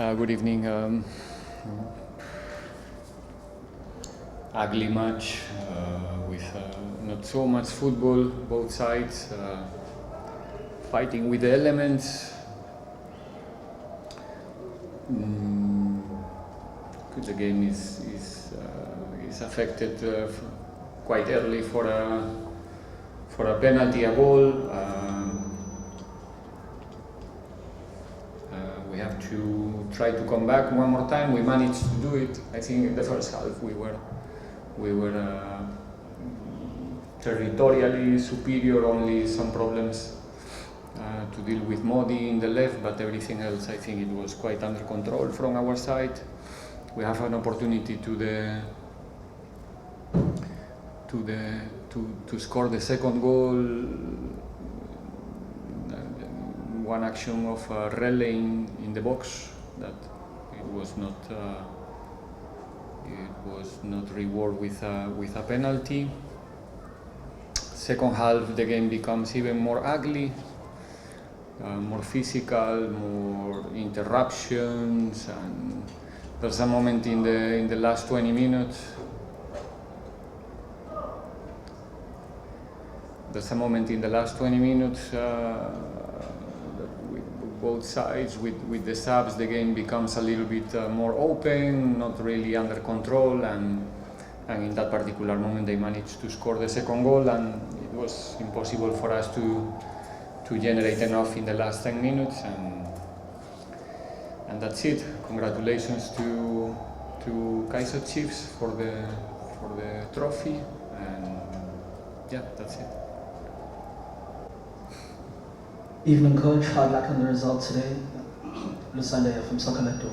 Good evening. Ugly match with not so much football, both sides fighting with the elements. The game is affected quite early for a penalty, a goal. We have to try to come back one more time. We managed to do it. I think in the first half we were territorially superior. Only some problems to deal with Modi in the left, but everything else I think it was quite under control from our side. We have an opportunity to score the second goal. One action of relaying in the box that it was not rewarded with a penalty. Second half the game becomes even more ugly, more physical, more interruptions, and there's a moment in the last 20 minutes. Both sides with the subs, the game becomes a little bit more open, not really under control, and in that particular moment they managed to score the second goal, and it was impossible for us to generate enough in the last 10 minutes, and that's it. Congratulations to Kaizer Chiefs for the trophy, and yeah, that's it. Evening, coach. Hard luck on the result today. Lusande from Soweto.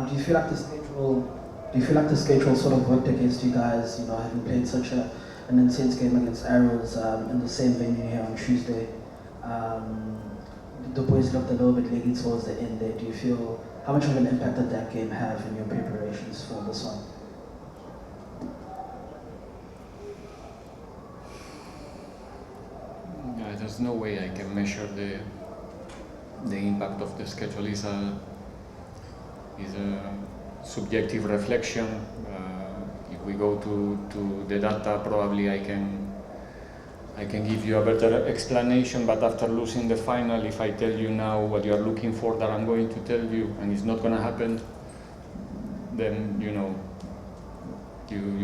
Do you feel like the schedule sort of worked against you guys? You know, having played such an intense game against Arrows in the same venue here on Tuesday. The boys looked a little bit leggy towards the end there. Do you feel how much of an impact did that game have in your preparations for this one? There's no way I can measure the impact of the schedule. Is a subjective reflection. If we go to the data, probably I can give you a better explanation. But after losing the final, if I tell you now what you are looking for that I'm going to tell you, and it's not going to happen, then you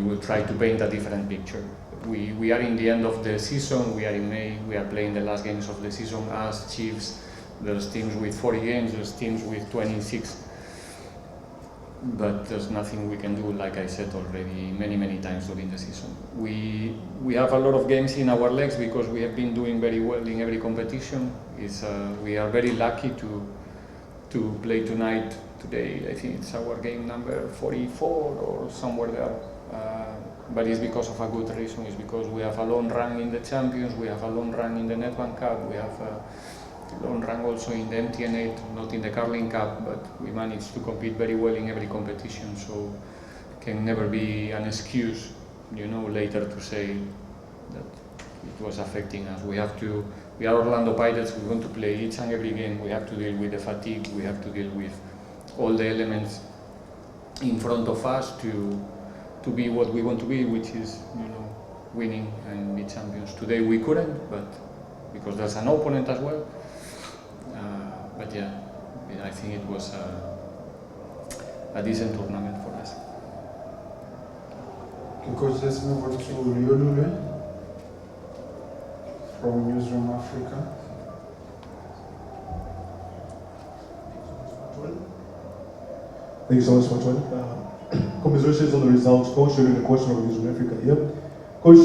will try to paint a different picture. We are in the end of the season, we are in May, we are playing the last games of the season as Chiefs. There's teams with 40 games, there's teams with 26. But there's nothing we can do, like I said already many times during the season. We have a lot of games in our legs because we have been doing very well in every competition. We are very lucky to play today. I think it's our game number 44 or somewhere there. But it's because of a good reason. It's because we have a long run in the Champions, we have a long run in the Nedbank Cup, we have a long run also in the MTN8, not in the Carling Cup, but we managed to compete very well in every competition, so can never be an excuse, later to say that it was affecting us. We are Orlando Pirates, we want to play each and every game, we have to deal with the fatigue, we have to deal with all the elements in front of us to be what we want to be, which is winning and be champions. Today we couldn't, but because there's an opponent as well. But yeah, I think it was a decent tournament for us. Okay, coach, let's move on to Riveiro from Newsroom Africa. Thank you so much, Machwan. Commiserations on the results, Coach. During the question of Newsroom Africa here. Coach,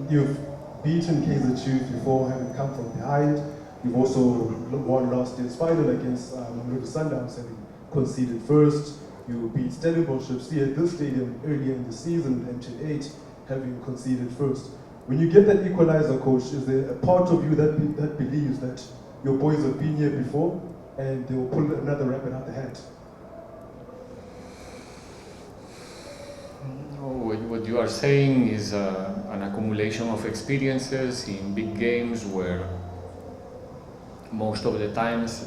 you've beaten Kaizer Chiefs before having come from behind. You've also won last year's final against Mamelodi Sundowns, having conceded first. You beat Stellenbosch FC at this stadium earlier in the season, MTN8, having conceded first. When you get that equalizer, Coach, is there a part of you that believes that your boys have been here before and they will pull another rabbit out the hat? What you are saying is an accumulation of experiences in big games where most of the times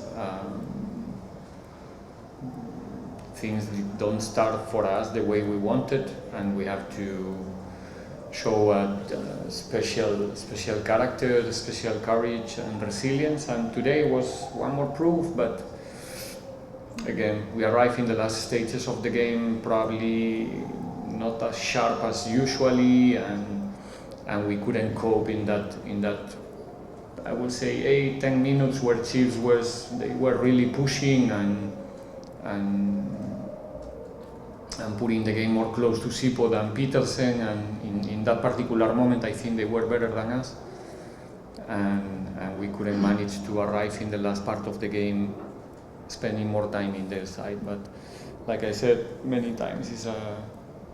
things don't start for us the way we wanted, and we have to show a special character, special courage and resilience. And today was one more proof, but again, we arrived in the last stages of the game, probably not as sharp as usually, and we couldn't cope in that I would say 8-10 minutes where Chiefs were really pushing and putting the game more close to Sipo than Petersen, and in that particular moment I think they were better than us, and we couldn't manage to arrive in the last part of the game spending more time in their side. But like I said many times,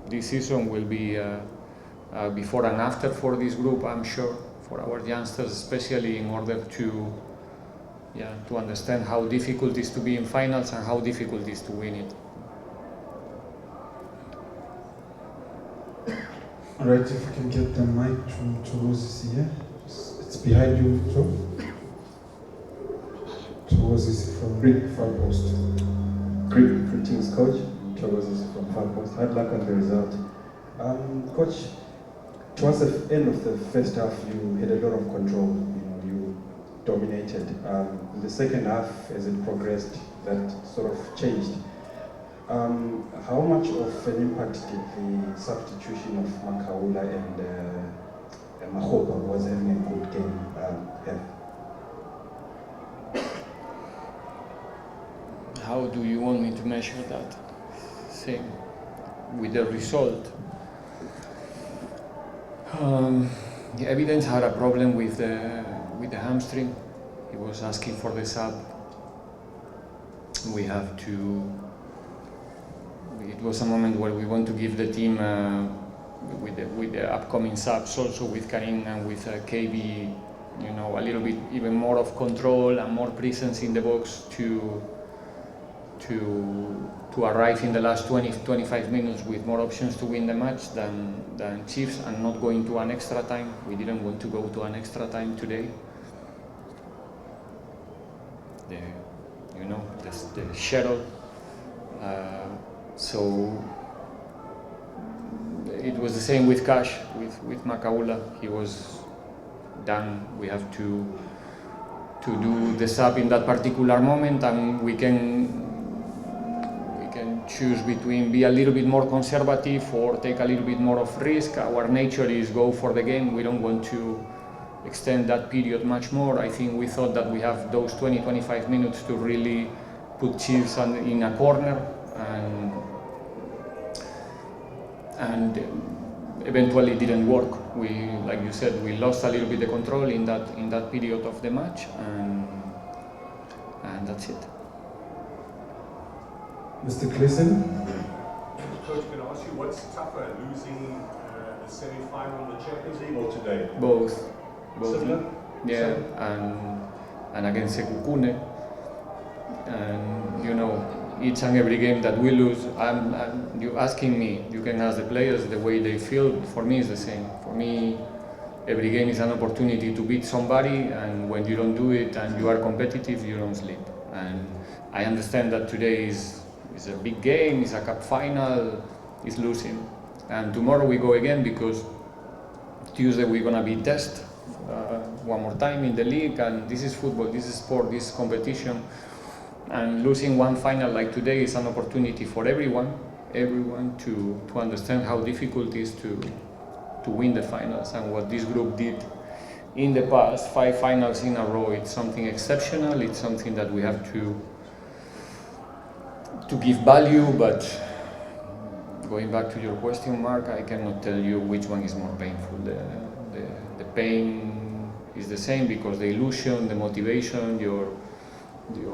this season will be before and after for this group, I'm sure, for our youngsters, especially in order to understand how difficult it is to be in finals and how difficult it is to win it. Alright, if we can get the mic to Roses here. It's behind you, Joe. To Roses from Far Post. Greetings, Coach. Chogosis from Far Post. Hard luck on the result. Coach, towards the end of the first half, you had a lot of control. You dominated. In the second half, as it progressed, that sort of changed. How much of an impact did the substitution of Makaula and Mahoba, who was having a good game, have? How do you want me to measure that? Same with the result. The evidence had a problem with the hamstring. He was asking for the sub. We have to. It was a moment where we want to give the team with the upcoming subs, also with Karim and with KB, a little bit even more of control and more presence in the box to arrive in the last 20-25 minutes with more options to win the match than Chiefs, and not going to an extra time. We didn't want to go to an extra time today. The schedule. So it was the same with Cash, with Makaula. He was done. We have to do the sub in that particular moment, and we can choose between be a little bit more conservative or take a little bit more of risk. Our nature is go for the game. We don't want to extend that period much more. I think we thought that we have those 20-25 minutes to really put Chiefs in a corner, and eventually it didn't work. We, like you said, we lost a little bit the control in that period of the match, and that's it. Mr. Clayson? Coach, can I ask you what's tougher, losing the semi-final in the Champions League or today? Both. Similar? Yeah, and against Sekukune, and each and every game that we lose, you asking me, you can ask the players the way they feel. For me, it's the same. For me, every game is an opportunity to beat somebody, and when you don't do it and you are competitive, you don't sleep. And I understand that today is a big game, it's a cup final, it's losing. And tomorrow we go again, because Tuesday we're gonna be tested one more time in the league, and this is football, this is sport, this is competition. And losing one final like today is an opportunity for everyone to understand how difficult it is to win the finals. And what this group did in the past, 5 finals in a row, it's something exceptional. It's something that we have to give value. But going back to your question, Mark, I cannot tell you which one is more painful. The pain is the same, because the illusion, the motivation, your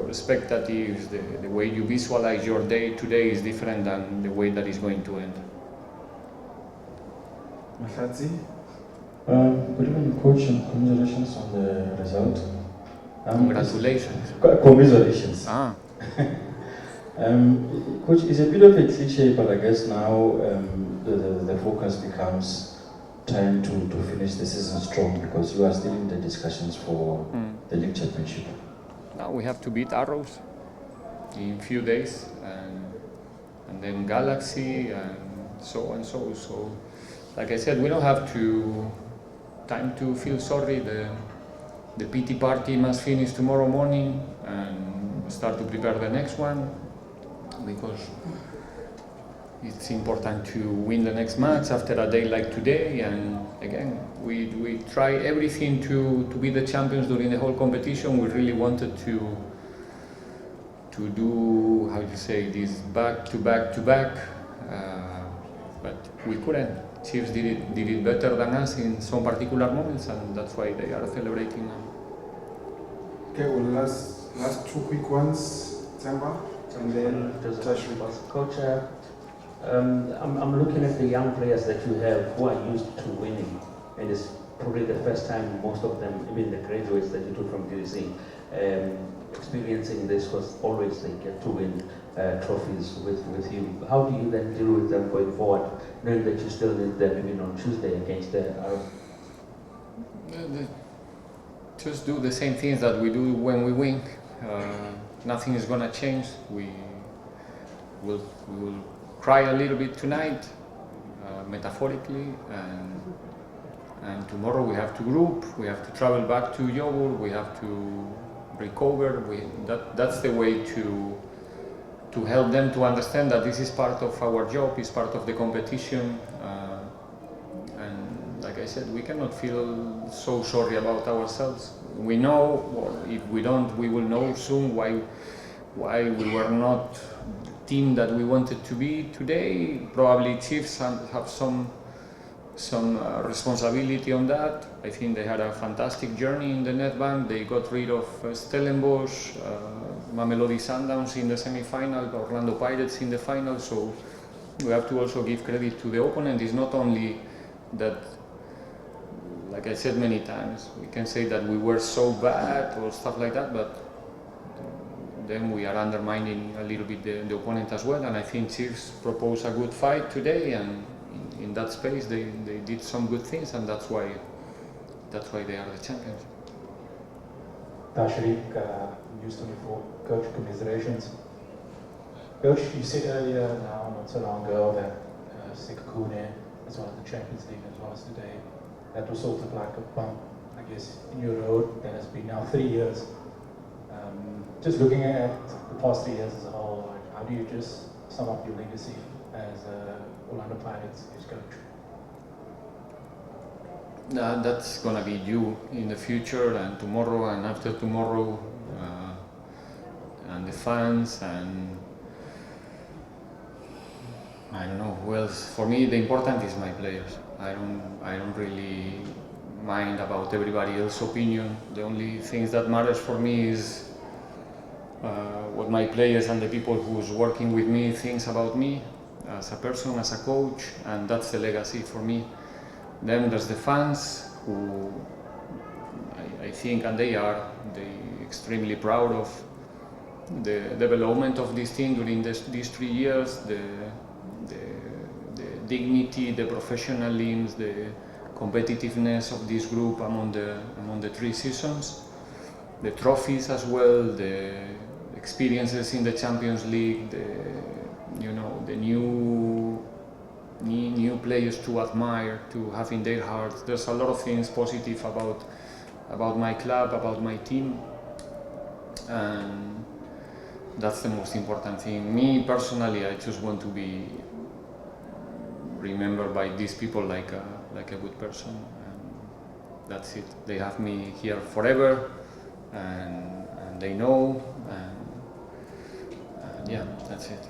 expectations, the way you visualize your day today is different than the way that is going to end. Mahatzi? Good evening, Coach, and congratulations on the result. Congratulations. Congratulations. Coach, it's a bit of a cliche, but I guess now the focus becomes trying to finish the season strong, because you are still in the discussions for the league championship. Now we have to beat Arrows in a few days, and then Galaxy, and so on. So, like I said, we don't have time to feel sorry. The PT party must finish tomorrow morning and start to prepare the next one, because it's important to win the next match after a day like today. And again, we try everything to be the champions during the whole competition. We really wanted to do, how do you say, this back to back, but we couldn't. Chiefs did it better than us in some particular moments, and that's why they are celebrating now. Okay, well, last two quick ones, Temba, and then Tashri. Coach, I'm looking at the young players that you have who are used to winning, and it's probably the first time most of them, even the graduates that you took from DDC, experiencing this, was always they get to win trophies with you. How do you then deal with them going forward, knowing that you still need them even on Tuesday against the Arab? Just do the same things that we do when we win. Nothing is gonna change. We will cry a little bit tonight, metaphorically, and tomorrow we have to group. We have to travel back to Yobur. We have to recover. That's the way to help them to understand that this is part of our job, is part of the competition. And like I said, we cannot feel so sorry about ourselves. We know, or if we don't, we will know soon why we were not the team that we wanted to be today. Probably Chiefs have some responsibility on that. I think they had a fantastic journey in the Nedbank. They got rid of Stellenbosch, Mamelodi Sundowns in the semi-final, Orlando Pirates in the final. So we have to also give credit to the opponent. It's not only that, like I said many times, we can say that we were so bad or stuff like that, but then we are undermining a little bit the opponent as well. And I think Chiefs proposed a good fight today, and in that space they did some good things, and that's why they are the champions. Tashrik, News 24. Coach, commiserations. Coach, you said earlier, now not so long ago, that Sekhukhune, as well as the Champions League, as well as today, that was sort of like a bump, I guess, in your road that has been now 3 years. Just looking at the past 3 years as a whole, like, how do you just sum up your legacy as Orlando Pirates head coach? That's gonna be you in the future, and tomorrow, and after tomorrow, and the fans, and I don't know who else. For me, the important is my players. I don't really mind about everybody else's opinion. The only things that matters for me is what my players and the people who's working with me thinks about me as a person, as a coach, and that's the legacy for me. Then there's the fans, who I think, and they extremely proud of the development of this team during these 3 years, the dignity, the professionalism, the competitiveness of this group among the 3 seasons, the trophies as well, the experiences in the Champions League, the new players to admire, to have in their hearts. There's a lot of things positive about my club, about my team, and that's the most important thing. Me personally, I just want to be remembered by these people like a good person, and that's it. They have me here forever, and they know, and yeah, that's it.